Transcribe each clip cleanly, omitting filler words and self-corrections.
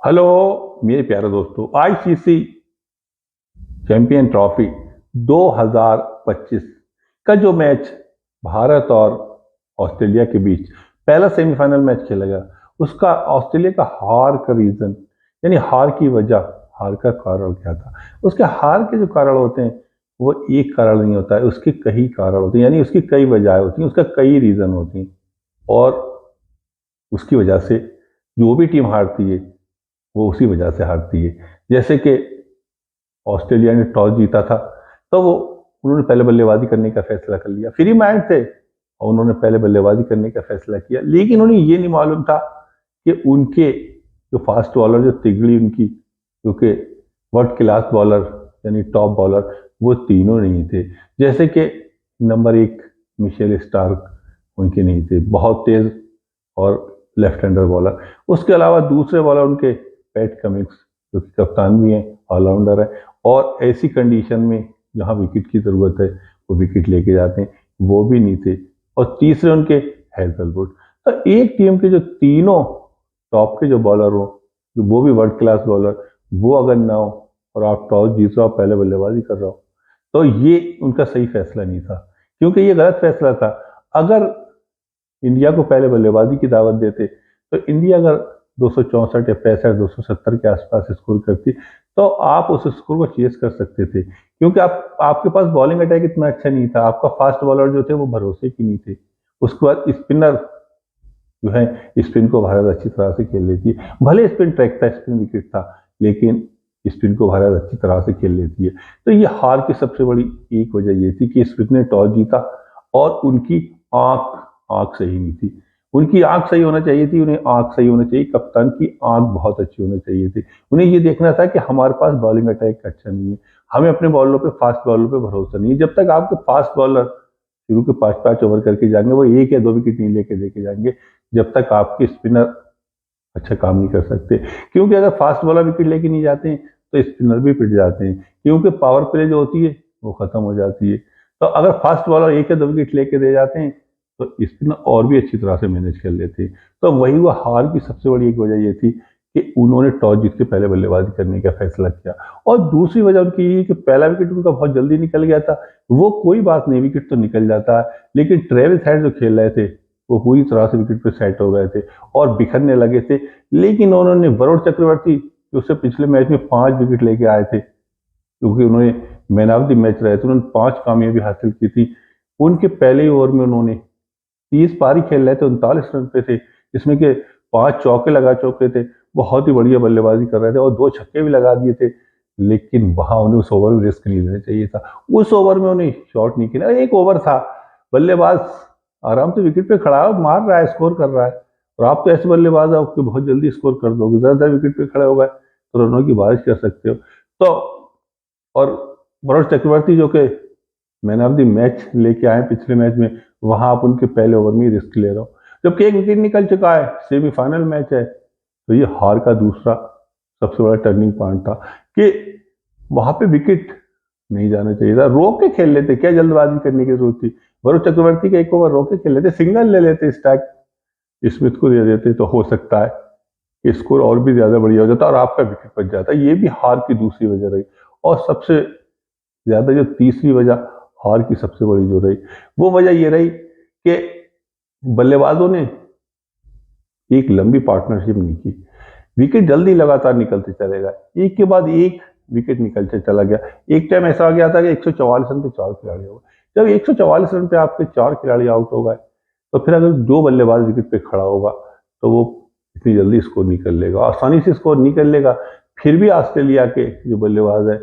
Hello मेरे प्यारे दोस्तों, आईसीसी चैंपियन ट्रॉफी 2025 का जो मैच भारत और ऑस्ट्रेलिया के बीच पहला सेमीफाइनल मैच खेला गया, उसका ऑस्ट्रेलिया का हार का रीजन यानी हार की वजह, हार का कारण क्या था। उसके हार के जो कारण होते हैं वो एक कारण नहीं होता है, उसके कई कारण होते हैं, यानी उसकी कई वजह होती हैं, उसका कई रीजन होती हैं। और उसकी वजह से जो भी टीम हारती है वो उसी वजह से हारती है। जैसे कि ऑस्ट्रेलिया ने टॉस जीता था, तो वो उन्होंने पहले बल्लेबाजी करने का फैसला कर लिया। फ्री माइंड थे और उन्होंने पहले बल्लेबाजी करने का फैसला किया, लेकिन उन्हें ये नहीं मालूम था कि उनके जो फास्ट बॉलर, जो तिगड़ी उनकी, क्योंकि वर्ल्ड क्लास बॉलर यानी टॉप बॉलर, वो तीनों नहीं थे। जैसे कि नंबर एक मिशेल स्टार्क उनके नहीं थे, बहुत तेज और लेफ्ट हैंडर बॉलर। उसके अलावा दूसरे बॉलर उनके पैट कमिंग्स, जो कि कप्तान भी हैं, ऑलराउंडर है, और ऐसी कंडीशन में जहां विकेट की जरूरत है वो विकेट लेके जाते हैं, वो भी नहीं थे। और तीसरे उनके हैजलवुड। तो एक टीम के जो तीनों टॉप के जो बॉलर हो, वो भी वर्ल्ड क्लास बॉलर, वो अगर ना हो और आप टॉस जीत रहे हो, पहले बल्लेबाजी कर रहे हो, तो ये उनका सही फैसला नहीं था, क्योंकि ये गलत फैसला था। अगर इंडिया को पहले बल्लेबाजी की दावत देते तो इंडिया अगर 264 या 65 270 के आसपास स्कोर करती, तो आप उस स्कोर को चेस कर सकते थे, क्योंकि आपके पास बॉलिंग अटैक इतना अच्छा नहीं था, आपका फास्ट बॉलर जो थे वो भरोसे की नहीं थे। उसके बाद स्पिनर जो है, स्पिन को भारत अच्छी तरह से खेल लेती है, भले स्पिन ट्रैक था, स्पिन विकेट था, लेकिन स्पिन को भारत अच्छी तरह से खेल लेती है। तो ये हार की सबसे बड़ी एक वजह ये थी कि स्पिन ने टॉस जीता और उनकी आंख आंख सही नहीं थी। उनकी आंख सही होना चाहिए थी, उन्हें आंख सही होना चाहिए, कप्तान की आंख बहुत अच्छी होनी चाहिए थी। उन्हें ये देखना था कि हमारे पास बॉलिंग अटैक अच्छा नहीं है, हमें अपने बॉलरों पे, फास्ट बॉलर पे भरोसा नहीं है। जब तक आपके फास्ट बॉलर शुरू के 5-5 ओवर करके जाएंगे, वो 1 या 2 विकेट नहीं लेके देके जाएंगे, जब तक आपके स्पिनर अच्छा काम नहीं कर सकते। क्योंकि अगर फास्ट बॉलर विकेट लेके नहीं जाते हैं तो स्पिनर भी पिट जाते हैं, क्योंकि पावर प्ले जो होती है वो खत्म हो जाती है। तो अगर फास्ट बॉलर 1 या 2 विकेट लेके दे जाते हैं तो स्पिनर और भी अच्छी तरह से मैनेज कर लेते हैं। तो वही वो हार की सबसे बड़ी एक वजह ये थी कि उन्होंने टॉस जीत के पहले बल्लेबाजी करने का फैसला किया। और दूसरी वजह उनकी ये कि पहला विकेट उनका बहुत जल्दी निकल गया था। वो कोई बात नहीं, विकेट तो निकल जाता है, लेकिन ट्रेविस हेड जो खेल रहे थे वो पूरी तरह से विकेट पे सेट हो गए थे और बिखरने लगे थे। लेकिन उन्होंने वरुण चक्रवर्ती, जो उससे पिछले मैच में 5 विकेट लेके आए थे, क्योंकि उन्होंने मैन ऑफ द मैच रहे थे, उन्होंने 5 कामयाबी हासिल की थी। उनके पहले ही ओवर में उन्होंने 30 पारी खेल रहे थे, 39 रन पे थे, जिसमें कि 5 चौके लगा चुके थे, बहुत ही बढ़िया बल्लेबाजी कर रहे थे और 2 छक्के भी लगा दिए थे। लेकिन वहां उन्हें उस ओवर में रिस्क नहीं लेना चाहिए था, उस ओवर में उन्हें शॉट नहीं खेला। एक ओवर था, बल्लेबाज आराम से विकेट पे खड़ा है, मार रहा है, स्कोर कर रहा है, और आप तो ऐसे बल्लेबाज हो कि बहुत जल्दी स्कोर कर दोगे, ज्यादा विकेट पे खड़े हो गए तो रनों की बारिश कर सकते हो। तो और वरुण चक्रवर्ती जो कि मैन ऑफ द मैच लेके आए पिछले मैच में, वहां आप उनके पहले ओवर में रिस्क ले रहे हो, जबकि एक विकेट निकल चुका है, सेमीफाइनल मैच है। तो ये हार का दूसरा सबसे बड़ा टर्निंग पॉइंट था कि वहां पे विकेट नहीं जाना चाहिए था, रोक के खेल लेते, क्या जल्दबाजी करने की जरूरत थी। वरुण चक्रवर्ती का एक ओवर रोक के खेल लेते, सिंगल ले लेते, स्टैक स्मिथ को दे देते, तो हो सकता है कि स्कोर और भी ज्यादा बढ़िया हो जाता और आपका विकेट बच जाता। ये भी हार की दूसरी वजह रही। और सबसे ज्यादा जो तीसरी वजह हार की सबसे बड़ी जो रही, वो वजह ये रही कि बल्लेबाजों ने एक लंबी पार्टनरशिप नहीं की। विकेट जल्दी लगातार निकलते चले गए, एक के बाद एक विकेट निकलते चला गया। एक टाइम ऐसा आ गया था कि 144 रन पे 4 खिलाड़ी हो गए। जब 144 रन पे आपके 4 खिलाड़ी आउट हो गए, तो फिर अगर दो बल्लेबाज विकेट पे खड़ा होगा तो वो इतनी जल्दी स्कोर नहीं कर लेगा, आसानी से स्कोर नहीं कर लेगा। फिर भी ऑस्ट्रेलिया के जो बल्लेबाज है,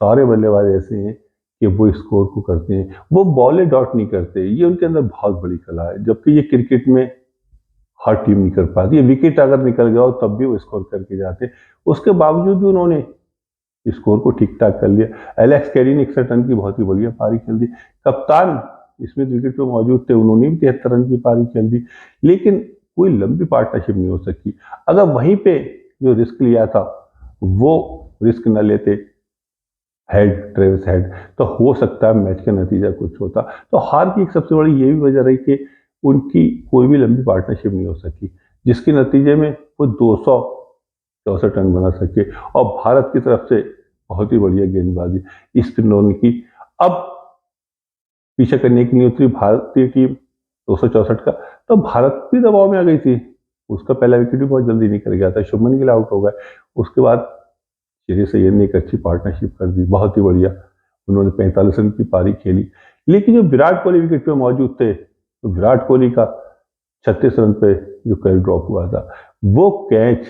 सारे बल्लेबाज ऐसे हैं कि वो स्कोर को करते हैं, वो बॉले डॉट नहीं करते, ये उनके अंदर बहुत बड़ी कला है। जबकि ये क्रिकेट में हर टीम नहीं कर पाती है, विकेट अगर निकल गया हो तब भी वो स्कोर करके जाते, उसके बावजूद भी उन्होंने स्कोर को ठीक ठाक कर लिया। एलेक्स कैरी ने 61 रन की बहुत ही बढ़िया पारी खेल दी, कप्तान स्मिथ विकेट पे मौजूद थे, उन्होंने भी 73 रन की पारी खेल दी, लेकिन कोई लंबी पार्टनरशिप नहीं हो सकी। अगर वहीं पे जो रिस्क लिया था वो रिस्क न लेते हेड, ट्रेविस हेड, तो हो सकता है मैच का नतीजा कुछ होता। तो हार की एक सबसे बड़ी ये भी वजह रही कि उनकी कोई भी लंबी पार्टनरशिप नहीं हो सकी, जिसके नतीजे में वो 200 64 रन बना सके। और भारत की तरफ से बहुत ही बढ़िया गेंदबाजी स्पिनरों की। अब पीछे करने की नहीं उतरी भारतीय टीम 264 का, तो भारत भी दबाव में आ गई थी। उसका पहला विकेट भी बहुत जल्दी निकल गया था, शुभमन गिल आउट हो गए। उसके बाद श्रेयस अय्यर ने एक अच्छी पार्टनरशिप कर दी, बहुत ही बढ़िया। उन्होंने 45 रन की पारी खेली। लेकिन जो विराट कोहली विकेट पे मौजूद थे, तो विराट कोहली का 36 रन पे जो कैच ड्रॉप हुआ था, वो कैच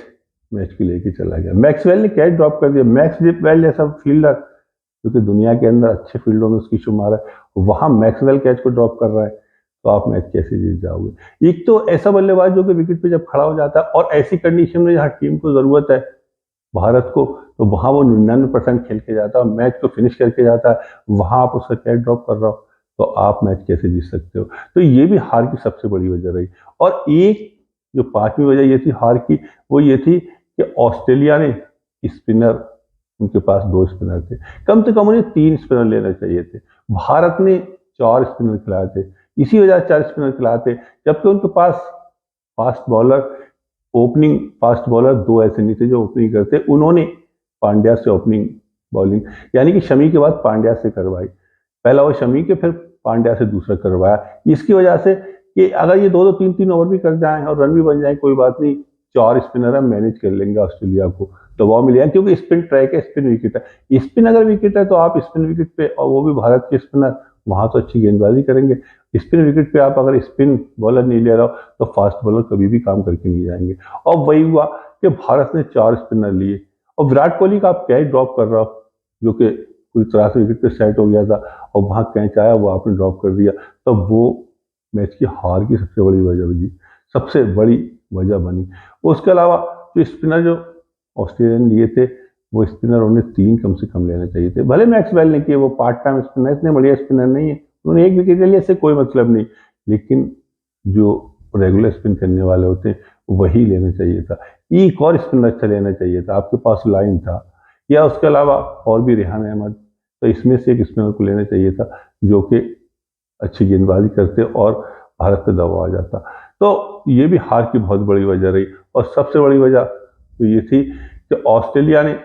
मैच को लेके चला गया। मैक्सवेल ने कैच ड्रॉप कर दिया। मैक्सवेल जैसा फील्डर, क्योंकि दुनिया के अंदर अच्छे फील्डों में उसकी शुमार है, वहां मैक्सवेल कैच को ड्रॉप कर रहा है, तो आप मैच कैसे जीत जाओगे। एक तो ऐसा बल्लेबाज जो कि विकेट पे जब खड़ा हो जाता है और ऐसी कंडीशन में जहां टीम को जरूरत है भारत को, तो वहां वो 99% खेल के जाता है, मैच को फिनिश करके जाता है। वहां आप उसका कैच ड्रॉप कर रहा हो, तो आप मैच कैसे जीत सकते हो। तो ये भी हार की सबसे बड़ी वजह रही। और एक जो पांचवी वजह ये थी हार की, वो ये थी कि ऑस्ट्रेलिया ने स्पिनर, उनके पास 2 स्पिनर थे, कम से कम उन्हें 3 स्पिनर लेना चाहिए थे। भारत ने 4 स्पिनर खिलाए थे, इसी वजह से 4 स्पिनर खिलाए थे, जबकि उनके पास fast bowler, opening fast bowler 2 ऐसे नहीं थे जो ओपनिंग करते। उन्होंने पांड्या से ओपनिंग बॉलिंग, यानी कि शमी के बाद पांड्या से करवाई। पहला ओवर शमी के, फिर पांड्या से दूसरा करवाया। इसकी वजह से कि अगर ये 2-2 3-3 ओवर भी कर जाएं और रन भी बन जाए, कोई बात नहीं, 4 स्पिनर हम मैनेज कर लेंगे ऑस्ट्रेलिया को, दबाव मिल जाए, क्योंकि स्पिन ट्रैक है, स्पिन विकेट है। स्पिन अगर विकेट है तो आप स्पिन विकेट पे, और वो भी भारत के स्पिनर, वहां तो अच्छी गेंदबाजी करेंगे। स्पिन विकेट पे आप अगर स्पिन बॉलर नहीं ले रहा हो, तो फास्ट बॉलर कभी भी काम करके नहीं जाएंगे। और वही हुआ कि भारत ने 4 स्पिनर लिए, और विराट कोहली का आप कैच ड्रॉप कर रहा हो, जो कि पूरी तरह से विकेट पे सेट हो गया था, और वहां कैच आया, वो आपने ड्रॉप कर दिया, तो वो मैच की हार की सबसे बड़ी वजह बनी, सबसे बड़ी वजह बनी। उसके अलावा जो स्पिनर जो ऑस्ट्रेलिया ने लिए थे, वो स्पिनर उन्हें 3 कम से कम लेने चाहिए थे। भले मैक्सवेल ने किए, वो पार्ट टाइम स्पिनर, इतने बढ़िया स्पिनर नहीं है, उन्होंने 1 विकेट ले लिया, इससे कोई मतलब नहीं। लेकिन जो रेगुलर स्पिन करने वाले होते हैं, वही लेना चाहिए था। एक और स्पिनर अच्छा लेना चाहिए था, आपके पास लाइन था, या उसके अलावा और भी रेहान अहमद, तो इसमें से एक स्पिनर को लेना चाहिए था जो कि अच्छी गेंदबाजी करते और भारत पे दबाव आ जाता। तो ये भी हार की बहुत बड़ी वजह रही। और सबसे बड़ी वजह तो ये थी कि ऑस्ट्रेलिया ने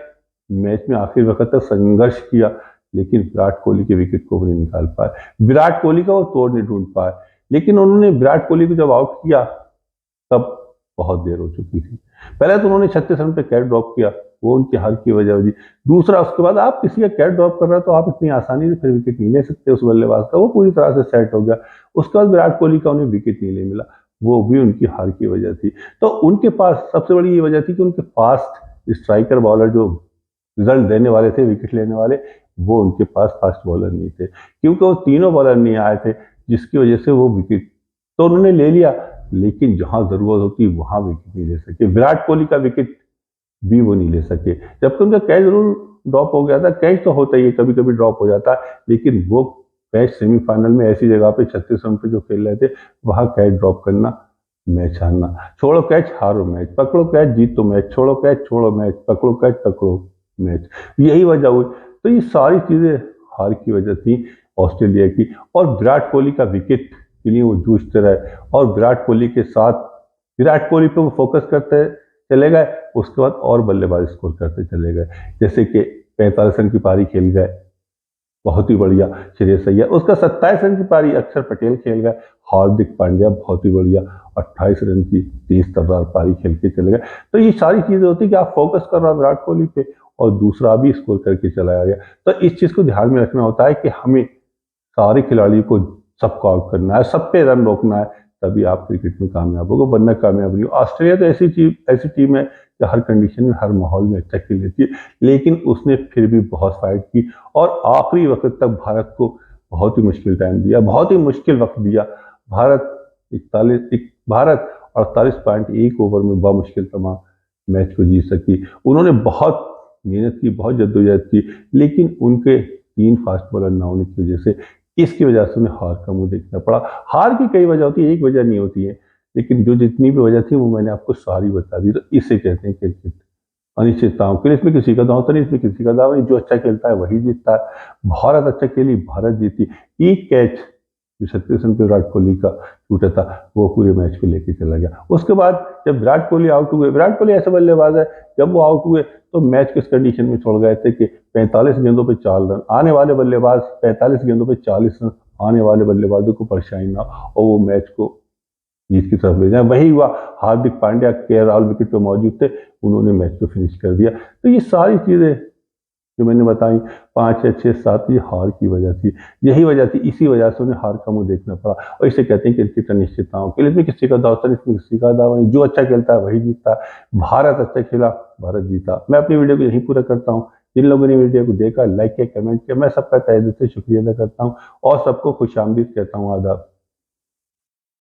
मैच में आखिरी वक्त तक संघर्ष किया, लेकिन विराट कोहली के विकेट को भी नहीं निकाल पाए, विराट कोहली का वो तोड़ नहीं ढूंढ पाए। लेकिन उन्होंने विराट कोहली को जब आउट किया, तब बहुत देर हो चुकी थी। पहले तो उन्होंने 36 रन पे कैच ड्रॉप किया, वो उनकी हार की वजह हुई। दूसरा, उसके बाद आप किसी का कैच ड्रॉप कर रहे हो, तो आप इतनी आसानी से फिर विकेट नहीं ले सकते उस बल्लेबाज का, वो पूरी तरह से सेट हो गया। उसके बाद विराट कोहली का उन्हें विकेट नहीं ले मिला, वो भी उनकी हार की वजह थी। तो उनके पास सबसे बड़ी ये वजह थी कि उनके फास्ट स्ट्राइकर बॉलर जो रिजल्ट देने वाले थे, विकेट लेने वाले, वो उनके पास फास्ट बॉलर नहीं थे, क्योंकि वो तीनों बॉलर नहीं आए थे, जिसकी वजह से वो विकेट तो उन्होंने ले लिया, लेकिन जहां जरूरत होती वहां विकेट नहीं ले सके। विराट कोहली का विकेट भी वो नहीं ले सके, जबकि उनका कैच जरूर ड्रॉप हो गया था। कैच तो होता ही है, कभी कभी ड्रॉप हो जाता है, लेकिन वो कैच सेमीफाइनल में ऐसी जगह पे 36 रन पे जो खेल रहे थे, वहां कैच ड्रॉप करना, मैच हारना। छोड़ो कैच, हारो मैच, पकड़ो कैच, जीतो मैच, छोड़ो कैच, छोड़ो मैच, पकड़ो कैच, पकड़ो मैच, यही वजह हुई। तो ये सारी चीजें हार की वजह थी ऑस्ट्रेलिया की। और विराट कोहली का विकेट के लिए वो जूझते रहे, और विराट कोहली के साथ, विराट कोहली पे वो फोकस करते चले गए, उसके बाद और बल्लेबाज स्कोर करते चले गए, जैसे कि 45 रन की पारी खेल गए, बहुत ही बढ़िया श्रेयस अय्यर, उसका 27 रन की पारी अक्षर पटेल खेल गए, हार्दिक पांड्या बहुत ही बढ़िया 28 रन की 30 तर्रार पारी खेल के चले गए। तो ये सारी चीजें होती कि आप फोकस कर रहे हो विराट कोहली पे, और दूसरा भी स्कोर करके चलाया गया। तो इस चीज को ध्यान में रखना होता है कि हमें सारे खिलाड़ियों को, सबको आउट करना है, सब पे रन रोकना है, तभी आप क्रिकेट में कामयाब होगा, वरना कामयाब नहीं हो। ऑस्ट्रेलिया तो ऐसी टीम है कि हर कंडीशन में, हर माहौल में अच्छा खेल लेती है, लेकिन उसने फिर भी बहुत फाइट की, और आखिरी वक्त तक भारत को बहुत ही मुश्किल टाइम दिया, बहुत ही मुश्किल वक्त दिया। भारत 48.1 ओवर में बामुश्किल तमाम मैच को जीत सकी। उन्होंने बहुत मेहनत की, बहुत जद्दोजहद की, लेकिन उनके 3 फास्ट बॉलर ना होने की वजह से, इसकी वजह से उन्हें हार का मुंह देखना पड़ा। हार की कई वजह होती है, एक वजह नहीं होती है, लेकिन जो जितनी भी वजह थी वो मैंने आपको सारी बता दी। तो इसे कहते हैं क्रिकेट, अनिश्चितताओं। फिर इसमें किसी का दांव तो नहीं, इसमें किसी का दाव नहीं, जो अच्छा खेलता है वही जीतता है। भारत अच्छा खेली, भारत जीती। एक कैच जो छत्तीसगढ़ पे विराट कोहली का छूटा था वो पूरे मैच को लेके चला गया। उसके बाद जब विराट कोहली आउट हुए, विराट कोहली ऐसे बल्लेबाज है, जब वो आउट हुए तो मैच किस कंडीशन में छोड़ गए थे कि 45 गेंदों पे 4 रन, आने वाले बल्लेबाज 45 गेंदों पे 40 रन, आने वाले बल्लेबाजों को परेशानी ना और वो मैच को जीत की तरफ ले जाए। वही हुआ, हार्दिक पांड्या के राहुल विकेट पे मौजूद थे, उन्होंने मैच को फिनिश कर दिया। तो ये सारी चीजें जो मैंने बताई 5 या 6 7 ये हार की वजह थी, यही वजह थी, इसी वजह से उन्हें हार का मुंह देखना पड़ा। और इसे कहते हैं क्रिकेट अनिश्चितताओं, क्रिकेट में किसी का दाव था, इसमें किसी का दाव नहीं, जो अच्छा खेलता है वही जीतता है। भारत अच्छा खेला, भारत जीता। मैं अपनी वीडियो को यहीं पूरा करता हूँ। जिन लोगों ने वीडियो को देखा, लाइक किया, कमेंट किया, मैं सबका तहे दिल से शुक्रिया अदा करता हूँ और सबको खुश आमदीद कहता हूँ। आदाब।